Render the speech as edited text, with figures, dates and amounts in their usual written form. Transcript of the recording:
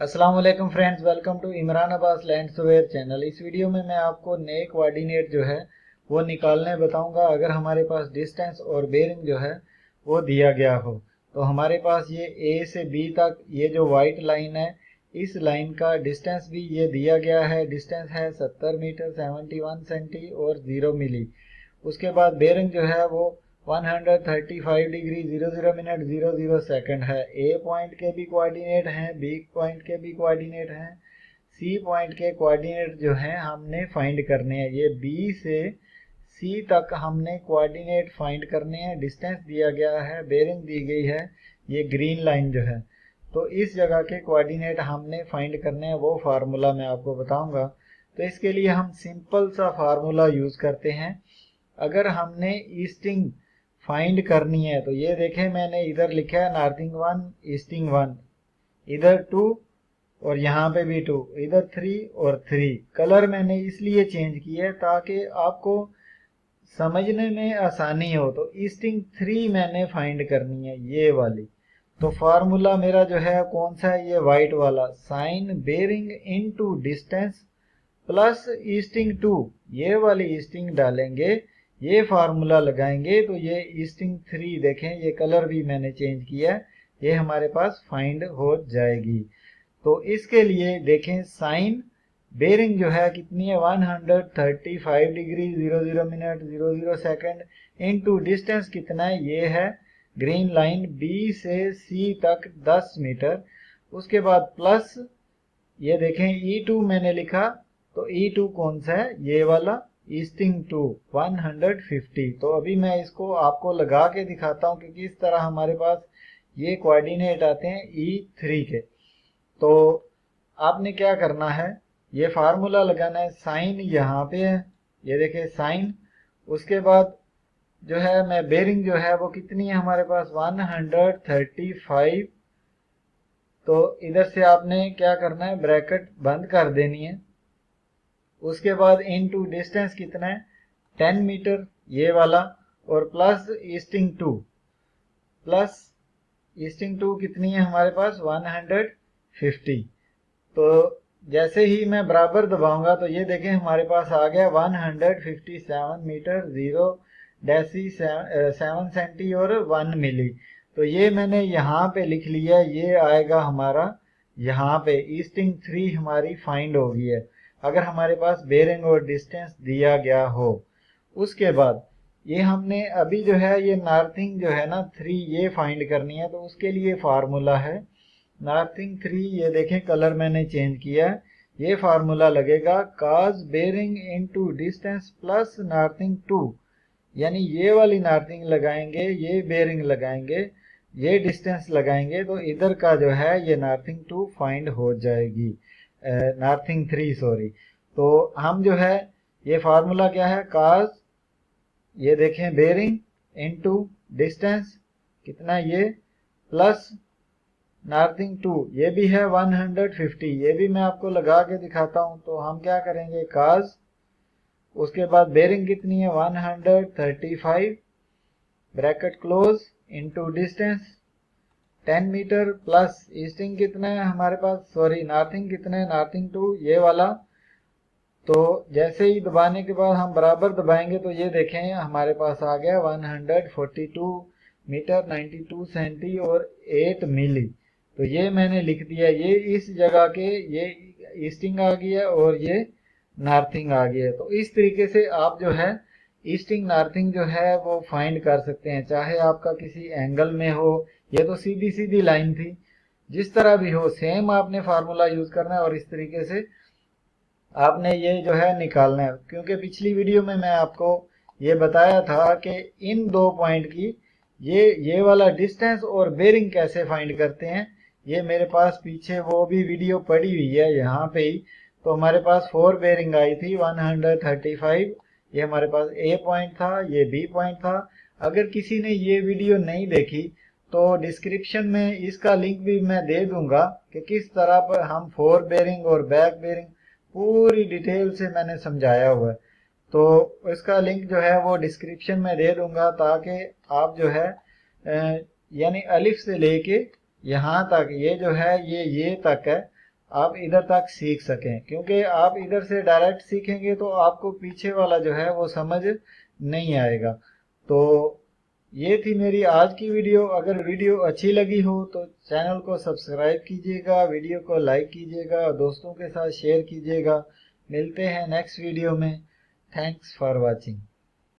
अस्सलाम वालेकुम friends, welcome to Imran Abbas land surveyor channel. इस वीडियो में मैं आपको नए कोऑर्डिनेट जो है वो निकालने बताऊंगा अगर हमारे पास डिस्टेंस और बेयरिंग जो है वो दिया गया हो। तो हमारे पास ये ए से बी तक ये जो वाइट लाइन है, इस लाइन का डिस्टेंस भी ये दिया गया है। डिस्टेंस है 70 मीटर 71 सेंटी और 0 मिली। उसके बाद बेयरिंग जो है वो 135 डिग्री 00 मिनट 00 सेकंड है। ए पॉइंट के भी कोऑर्डिनेट हैं, बी पॉइंट के भी कोऑर्डिनेट हैं, सी पॉइंट के कोऑर्डिनेट जो हैं हमने फाइंड करने हैं। ये बी से सी तक हमने कोऑर्डिनेट फाइंड करने हैं। डिस्टेंस दिया गया है, बेयरिंग दी गई है, ये ग्रीन लाइन जो है। तो इस जगह के कोऑर्डिनेट हमने फाइंड करने हैं, वो फार्मूला मैं आपको बताऊंगा। तो इसके लिए हम सिंपल सा फार्मूला यूज करते हैं। अगर हमने ईस्टिंग फाइंड करनी है तो ये देखें, मैंने इधर लिखा है नॉर्थिंग 1 ईस्टिंग 1, इधर 2 और यहाँ पे भी 2, इधर 3 और 3। कलर मैंने इसलिए चेंज किया है ताकि आपको समझने में आसानी हो। तो ईस्टिंग 3 मैंने फाइंड करनी है, ये वाली। तो फार्मूला मेरा जो है कौन सा है, ये वाइट वाला, sine bearing into distance plus easting 2, ये वाली ईस्टिंग डालेंगे, ये फार्मूला लगाएंगे तो ये ईस्टिंग 3 देखें, ये कलर भी मैंने चेंज किया है, ये हमारे पास फाइंड हो जाएगी। तो इसके लिए देखें, साइन बेयरिंग जो है कितनी है, 135 degree 00 minute 00 second into distance कितना है, ये है ग्रीन लाइन बी से सी तक 10 मीटर। उसके बाद प्लस ये देखें E2 मैंने लिखा, तो E2 कौन सा है, ये वाला ईस्टिंग 2 150। तो अभी मैं इसको आपको लगा के दिखाता हूँ कि किस तरह हमारे पास ये कोऑर्डिनेट आते हैं E3 के। तो आपने क्या करना है, ये फार्मूला लगाना है। साइन यहाँ पे है, ये देखिए साइन। उसके बाद जो है मैं बेयरिंग जो है वो कितनी है हमारे पास, 135। तो इधर से आपने क्या करना है, ब्रैकेट बंद कर देनी है। उसके बाद इनटू डिस्टेंस कितना है, 10 मीटर, ये वाला, और प्लस ईस्टिंग 2, प्लस ईस्टिंग 2 कितनी है हमारे पास, 150। तो जैसे ही मैं बराबर दबाऊंगा तो ये देखें हमारे पास आ गया 157 मीटर 0 डेसी 7 सेंटी और 1 मिली। तो ये मैंने यहाँ पे लिख लिया, ये आएगा हमारा यहाँ पे। ईस्टिंग 3 हमारी फाइंड हो गई है अगर हमारे पास बेयरिंग और डिस्टेंस दिया गया हो। उसके बाद ये हमने अभी जो है ये नॉर्थिंग जो है ना 3, ये फाइंड करनी है। तो उसके लिए फार्मूला है नॉर्थिंग 3, ये देखें कलर मैंने चेंज किया है। ये फार्मूला लगेगा cos bearing into distance plus northing 2, यानी ये वाली नॉर्थिंग लगाएंगे, ये बेयरिंग लगाएंगे, ये डिस्टेंस लगाएंगे, तो इधर का जो है ये नॉर्थिंग 2 फाइंड हो जाएगी, नॉर्थिंग 3 सॉरी। तो हम जो है ये फार्मूला क्या है, काज ये देखें बेयरिंग इनटू डिस्टेंस कितना, ये प्लस नॉर्थिंग 2, ये भी है 150। ये भी मैं आपको लगा के दिखाता हूं। तो हम क्या करेंगे, काज, उसके बाद बेयरिंग कितनी है 135 bracket close into distance 10 metre plus easting कितना है हमारे पास, सॉरी नॉर्थिंग कितना है, नॉर्थिंग 2 ये वाला। तो जैसे ही दबाने के बाद हम बराबर दबाएंगे तो ये देखें हमारे पास आ गया 142 मीटर 92 सेंटी और 8 मिली। तो ये मैंने लिख दिया, ये इस जगह के ये ईस्टिंग आ गई है और ये नॉर्थिंग आ गई है। तो इस तरीके से आप जो है ईस्टिंग नॉर्थिंग जो है वो फाइंड कर सकते हैं, चाहे आपका किसी एंगल में हो। ये तो सीधी सीधी लाइन थी, जिस तरह भी हो सेम आपने फार्मूला यूज करना है और इस तरीके से आपने ये जो है निकालना है। क्योंकि पिछली वीडियो में मैं आपको ये बताया था कि इन दो पॉइंट की ये वाला डिस्टेंस और बेयरिंग कैसे फाइंड करते हैं, ये मेरे पास पीछे वो भी वीडियो पड़ी हुई है यहाँ पे ही। तो हमारे पास 4 बेयरिंग आई थी 135, ये हमारे पास ए पॉइंट था, ये बी पॉइंट था। अगर किसी ने ये वीडियो नहीं देखी तो डिस्क्रिप्शन में इसका लिंक भी मैं दे दूंगा कि किस तरह पर हम 4 बेयरिंग और बैक बेयरिंग पूरी डिटेल से मैंने समझाया हुआ है। तो इसका लिंक जो है वो डिस्क्रिप्शन में दे दूंगा ताकि आप जो है यानी अलिफ से लेके यहाँ तक ये जो है ये तक है, आप इधर तक सीख सकें, क्योंकि आप इधर से डायरेक्ट सीखेंगे तो आपको पीछे वाला जो है वो समझ नहीं आएगा। तो ये थी मेरी आज की वीडियो। अगर वीडियो अच्छी लगी हो तो चैनल को सब्सक्राइब कीजिएगा, वीडियो को लाइक कीजिएगा और दोस्तों के साथ शेयर कीजिएगा। मिलते हैं नेक्स्ट वीडियो में। Thanks for watching.